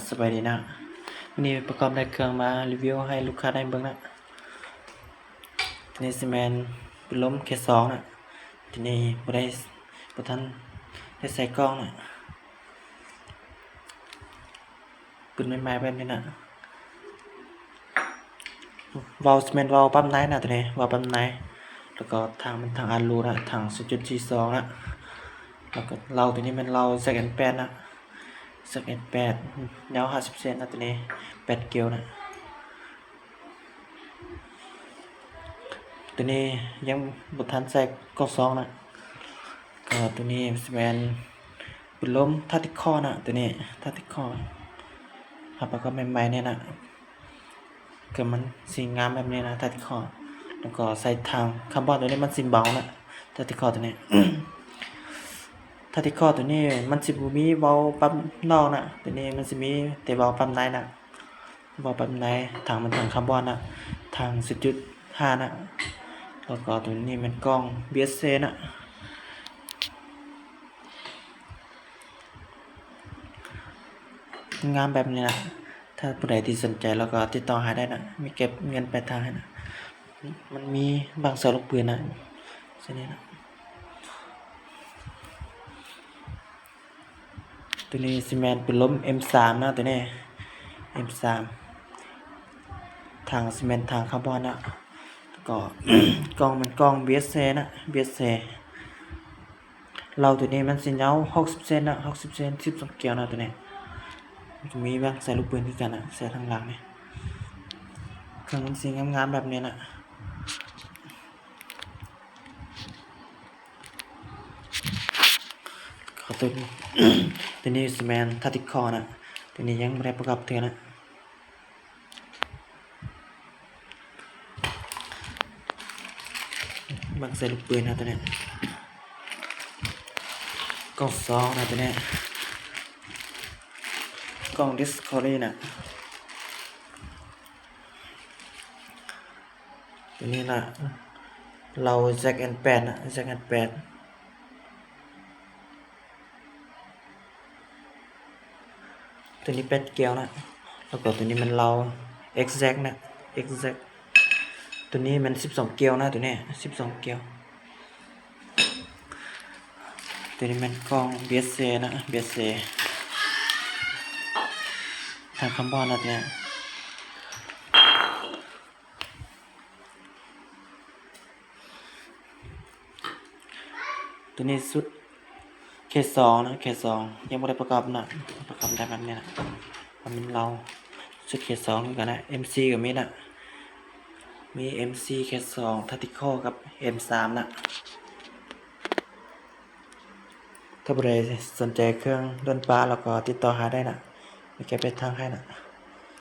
สบายดีนะวันนี้ประกอบได้เครื่องมารีวิวให้ลูกค้าได้เบิ่งนะนี่ซีเมนเป็นล้มเคสสองนะทีนี้บ่ทันได้ใส่กล้องนะเป็นใหม่ๆแบบนี้นะวาล์วซีเมนต์วาล์วปั๊มน้ำนะตัวนี้วาล์วปั๊มน้ำแล้วก็ทางอันรูนะทาง 0.42 นะแล้วก็เราตัวนี้มันเราแซกแอนแปดนะแซกแอน8ยาว50 เซนนะตัวนี้8 เกลียวนะตัวนี้ยังบ่ทันใส่กล้อง2นะก็ตัวนี้ซีเมนต์เป็นล้มทัติคอนะตัวนี้ทัติคอครับแล้วก็ใหม่ๆเนี่ยนะก็มันสีงามแบบนี้นะทัติคอแล้วก็ใส่ทางคาร์บอนตัวนี้มันสิเบานะทัติคอตัวนี้ ทัติคอตัวนี้มันสิบ่มีเว้าปั๊มนอกนะตัวนี้มันสิมีแต่เว้าปั๊มในนะเว้าปั๊มในทางมันทางคาร์บอนนะทาง 10.5 นะแล้วก็ตัวนี้มันกล้อง BSC นะงามแบบนี้นะถ้าผู้ใดที่สนใจแล้วก็ติดต่อหาได้นะมีเก็บเงินปลายทางให้นะมันมีบางเสาลูกปืนนะเช่นนี้นะตัวนี้ซีเมนต์เป็นล้ม M3 นะตัวนี้ M3 ทางซีเมนต์ทางคาร์บอนนะก็ กล้องมันกล้อง BSC นะ BSC เราตัวนี้มันสิยาว60 เซนนะ60 เซน12 เกลียวนะตัวนี้จะมีบ้างใส่ลูกปืนที่กันนะใส่ทางหลังนี่เครื่องมันสีงามๆแบบนี้นะขอตัวนี้ ตัวนี้ซีเมนทัติคอนะตัวนี้ยังไม่ได้ประกอบเท่านะบางใส่ลูกปืนนะตัวนี้กล้อง2นะตัวนี้กล้อง Discovery นะตัวนี้นะเราแจ็คแอน8นะแจ็คแอน8ตัวนี้8 เกลียวนะแล้วก็ตัวนี้มันเรา exact นะ exact ตัวนี้มัน12 เกลียวนะตัวนี้12 เกลียวตัวนี้มันกล้อง BSC นะ BSC ทางคาร์บอนนะตัวนี้ตัวนี้สุดเคสสองนะเคสสองยังไม่ได้ประกอบนะประกอบได้แบบนี้นะมันเป็นเราสุดเคสสองกันนะ MC กับมิดนะมี MC เคสสองทัติคอกับ M3 นะถ้าใครสนใจเครื่องดนตรีแล้วก็ติดต่อหาได้นะมีแกเป็นทางให้นะ